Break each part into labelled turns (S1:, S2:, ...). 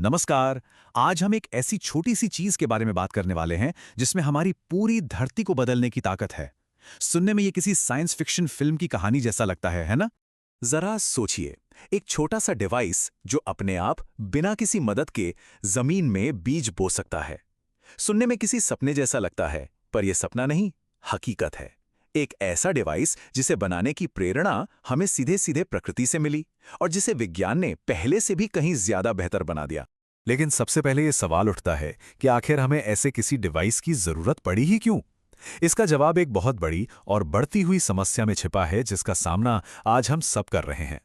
S1: नमस्कार। आज हम एक ऐसी छोटी सी चीज के बारे में बात करने वाले हैं जिसमें हमारी पूरी धरती को बदलने की ताकत है। सुनने में ये किसी साइंस फिक्शन फिल्म की कहानी जैसा लगता है ना? जरा सोचिए, एक छोटा सा डिवाइस जो अपने आप बिना किसी मदद के जमीन में बीज बो सकता है। सुनने में किसी सपने जैसा लगता है, पर यह सपना नहीं, हकीकत है। एक ऐसा डिवाइस जिसे बनाने की प्रेरणा हमें सीधे सीधे प्रकृति से मिली और जिसे विज्ञान ने पहले से भी कहीं ज्यादा बेहतर बना दिया। लेकिन सबसे पहले यह सवाल उठता है कि आखिर हमें ऐसे किसी डिवाइस की जरूरत पड़ी ही क्यों? इसका जवाब एक बहुत बड़ी और बढ़ती हुई समस्या में छिपा है जिसका सामना आज हम सब कर रहे हैं।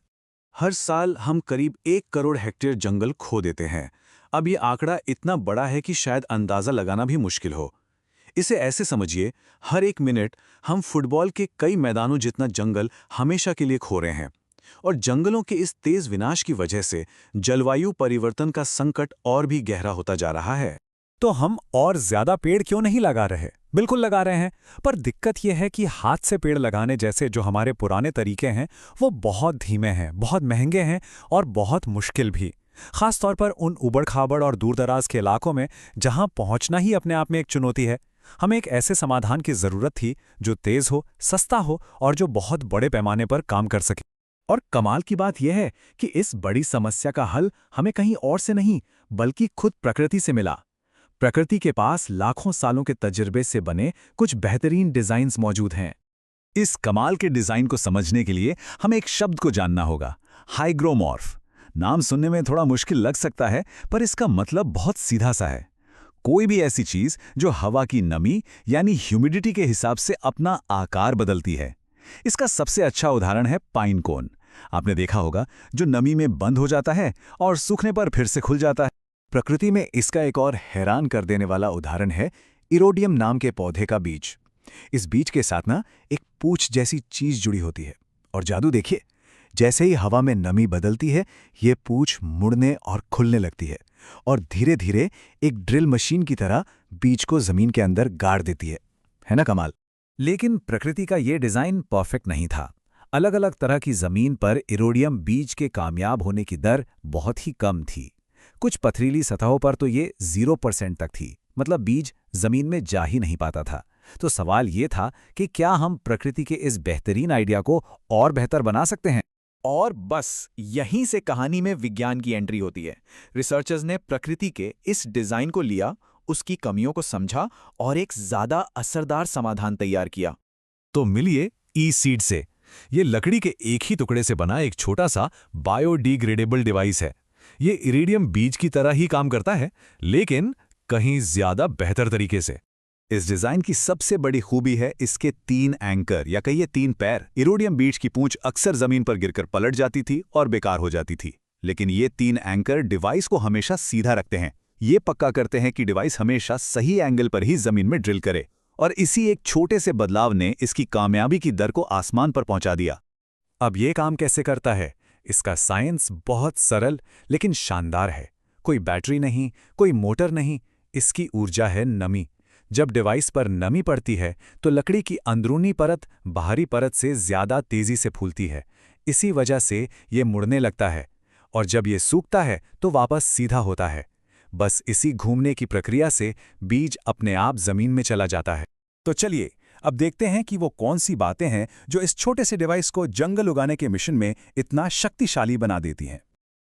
S2: हर साल हम करीब 1 करोड़ हेक्टेयर जंगल खो देते हैं। अब ये आंकड़ा इतना बड़ा है कि शायद अंदाजा लगाना भी मुश्किल हो। इसे ऐसे समझिए, हर 1 मिनट हम फुटबॉल के कई मैदानों जितना जंगल हमेशा के लिए खो रहे हैं। और जंगलों के इस तेज विनाश की वजह से जलवायु परिवर्तन का संकट और भी गहरा होता जा रहा है।
S3: तो हम और ज्यादा पेड़ क्यों नहीं लगा रहे? बिल्कुल लगा रहे हैं, पर दिक्कत यह है कि हाथ से पेड़ लगाने जैसे जो हमारे पुराने तरीके हैं वो बहुत धीमे हैं, बहुत महंगे हैं और बहुत मुश्किल भी। खास तौर पर उन उबड़-खाबड़ और दूर-दराज के इलाकों में जहां पहुंचना ही अपने आप में एक चुनौती है। हमें एक ऐसे समाधान की जरूरत थी जो तेज हो, सस्ता हो और जो बहुत बड़े पैमाने पर काम कर सके। और कमाल की बात यह है कि इस बड़ी समस्या का हल हमें कहीं और से नहीं बल्कि खुद प्रकृति से मिला। प्रकृति के पास लाखों सालों के तजुर्बे से बने कुछ बेहतरीन डिजाइन्स मौजूद हैं।
S1: इस कमाल के डिजाइन को समझने के लिए हमें एक शब्द को जानना होगा, हाइग्रोमॉर्फ। नाम सुनने में थोड़ा मुश्किल लग सकता है, पर इसका मतलब बहुत सीधा सा है। कोई भी ऐसी चीज जो हवा की नमी यानी ह्यूमिडिटी के हिसाब से अपना आकार बदलती है। इसका सबसे अच्छा उदाहरण है पाइन कोन। आपने देखा होगा, जो नमी में बंद हो जाता है और सूखने पर फिर से खुल जाता है।
S2: प्रकृति में इसका एक और हैरान कर देने वाला उदाहरण है इरोडियम नाम के पौधे का बीज। इस बीज के साथ एक पूंछ जैसी चीज जुड़ी होती है। और जादू देखिए, जैसे ही हवा में नमी बदलती है, ये पूंछ मुड़ने और खुलने लगती है और धीरे धीरे एक ड्रिल मशीन की तरह बीज को जमीन के अंदर गाड़ देती है ना कमाल?
S3: लेकिन प्रकृति का ये डिजाइन परफेक्ट नहीं था। अलग अलग तरह की जमीन पर इरोडियम बीज के कामयाब होने की दर बहुत ही कम थी। कुछ पथरीली सतहों पर तो ये 0% तक थी, मतलब बीज जमीन में जा ही नहीं पाता था। तो सवाल ये था कि क्या हम प्रकृति के इस बेहतरीन आइडिया को और बेहतर बना सकते हैं?
S1: और बस यहीं से कहानी में विज्ञान की एंट्री होती है। रिसर्चर्स ने प्रकृति के इस डिजाइन को लिया, उसकी कमियों को समझा और एक ज्यादा असरदार समाधान तैयार किया।
S3: तो मिलिए ई-सीड से। ये लकड़ी के एक ही टुकड़े से बना एक छोटा सा बायोडिग्रेडेबल डिवाइस है। ये इरिडियम बीज की तरह ही काम करता है, लेकिन कहीं ज्यादा बेहतर तरीके से।
S1: इस डिजाइन की सबसे बड़ी खूबी है इसके 3 एंकर या कहिए 3 पैर। इरोडियम बीज की पूंछ अक्सर जमीन पर गिरकर पलट जाती थी और बेकार हो जाती थी, लेकिन ये 3 एंकर डिवाइस को हमेशा सीधा रखते हैं। ये पक्का करते हैं कि डिवाइस हमेशा सही एंगल पर ही जमीन में ड्रिल करे। और इसी एक छोटे से बदलाव ने इसकी कामयाबी की दर को आसमान पर पहुंचा दिया।
S3: अब ये काम कैसे करता है? इसका साइंस बहुत सरल लेकिन शानदार है। कोई बैटरी नहीं, कोई मोटर नहीं, इसकी ऊर्जा है नमी। जब डिवाइस पर नमी पड़ती है तो लकड़ी की अंदरूनी परत बाहरी परत से ज्यादा तेजी से फूलती है। इसी वजह से ये मुड़ने लगता है और जब ये सूखता है तो वापस सीधा होता है। बस इसी घूमने की प्रक्रिया से बीज अपने आप जमीन में चला जाता है।
S1: तो चलिए अब देखते हैं कि वो कौन सी बातें हैं जो इस छोटे से डिवाइस को जंगल उगाने के मिशन में इतना शक्तिशाली बना देती हैं।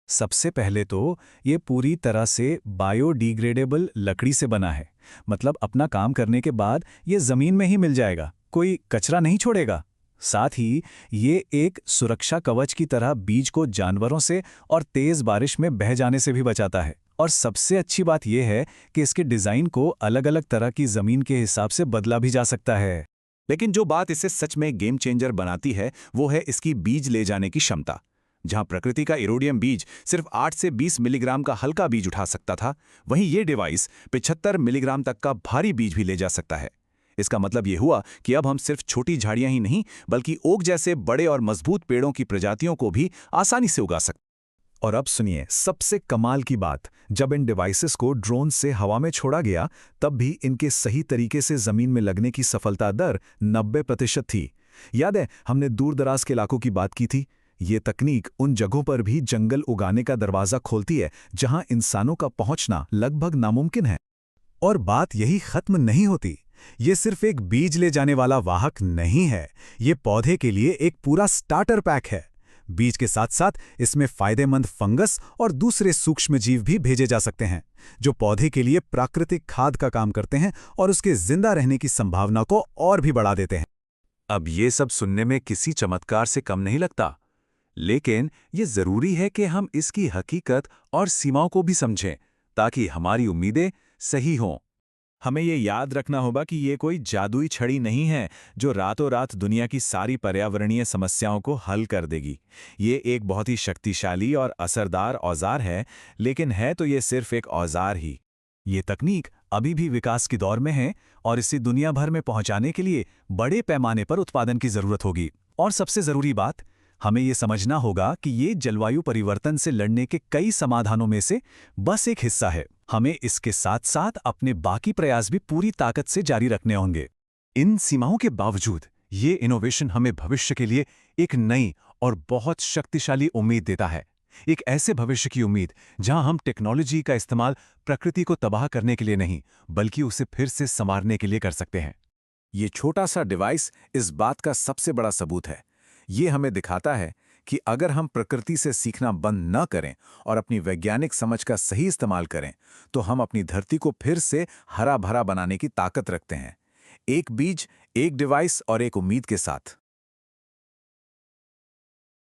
S3: सबसे पहले तो ये पूरी तरह से बायोडिग्रेडेबल लकड़ी से बना है। मतलब अपना काम करने के बाद ये जमीन में ही मिल जाएगा, कोई कचरा नहीं छोड़ेगा। साथ ही ये एक सुरक्षा कवच की तरह बीज को जानवरों से और तेज बारिश में बह जाने से भी बचाता है। और सबसे अच्छी बात यह है कि इसके डिजाइन को अलग अलग तरह की जमीन के हिसाब से बदला भी जा सकता है।
S1: लेकिन जो बात इसे सच में गेम चेंजर बनाती है वो है इसकी बीज ले जाने की क्षमता। जहां प्रकृति का इरोडियम बीज सिर्फ 8 से 20 मिलीग्राम का हल्का बीज उठा सकता था, वहीं ये डिवाइस 75 मिलीग्राम तक का भारी बीज भी ले जा सकता है। इसका मतलब ये हुआ कि अब हम सिर्फ छोटी झाड़ियां ही नहीं बल्कि ओक जैसे बड़े और मजबूत पेड़ों की प्रजातियों को भी आसानी से उगा सकते।
S3: और अब सुनिए सबसे कमाल की बात, जब इन डिवाइसेस को ड्रोन से हवा में छोड़ा गया तब भी इनके सही तरीके से जमीन में लगने की सफलता दर 90% थी। याद है हमने दूर दराज के इलाकों की बात की थी?
S1: ये तकनीक उन जगहों पर भी जंगल उगाने का दरवाजा खोलती है जहां इंसानों का पहुंचना लगभग नामुमकिन है।
S3: और बात यही खत्म नहीं होती। ये सिर्फ एक बीज ले जाने वाला वाहक नहीं है, ये पौधे के लिए एक पूरा स्टार्टर पैक है। बीज के साथ साथ इसमें फायदेमंद फंगस और दूसरे सूक्ष्मजीव भी भेजे जा सकते हैं, जो पौधे के लिए प्राकृतिक खाद का काम करते हैं और उसके जिंदा रहने की संभावना को और भी बढ़ा देते हैं।
S1: अब ये सब सुनने में किसी चमत्कार से कम नहीं लगता, लेकिन ये जरूरी है कि हम इसकी हकीकत और सीमाओं को भी समझें ताकि हमारी उम्मीदें सही हों। हमें ये याद रखना होगा कि ये कोई जादुई छड़ी नहीं है जो रातों रात दुनिया की सारी पर्यावरणीय समस्याओं को हल कर देगी। ये एक बहुत ही शक्तिशाली और असरदार औजार है, लेकिन है तो ये सिर्फ एक औजार ही। ये तकनीक अभी भी विकास के दौर में है और इसे दुनिया भर में पहुंचाने के लिए बड़े पैमाने पर उत्पादन की जरूरत होगी। और सबसे जरूरी बात, हमें ये समझना होगा कि ये जलवायु परिवर्तन से लड़ने के कई समाधानों में से बस एक हिस्सा है। हमें इसके साथ साथ अपने बाकी प्रयास भी पूरी ताकत से जारी रखने होंगे। इन सीमाओं के बावजूद ये इनोवेशन हमें भविष्य के लिए एक नई और बहुत शक्तिशाली उम्मीद देता है। एक ऐसे भविष्य की उम्मीद जहां हम टेक्नोलॉजी का इस्तेमाल प्रकृति को तबाह करने के लिए नहीं, बल्कि उसे फिर से संवारने के लिए कर सकते हैं। ये छोटा सा डिवाइस इस बात का सबसे बड़ा सबूत है। ये हमें दिखाता है कि अगर हम प्रकृति से सीखना बंद न करें और अपनी वैज्ञानिक समझ का सही इस्तेमाल करें, तो हम अपनी धरती को फिर से हरा भरा बनाने की ताकत रखते हैं। एक बीज, एक डिवाइस और एक उम्मीद के साथ।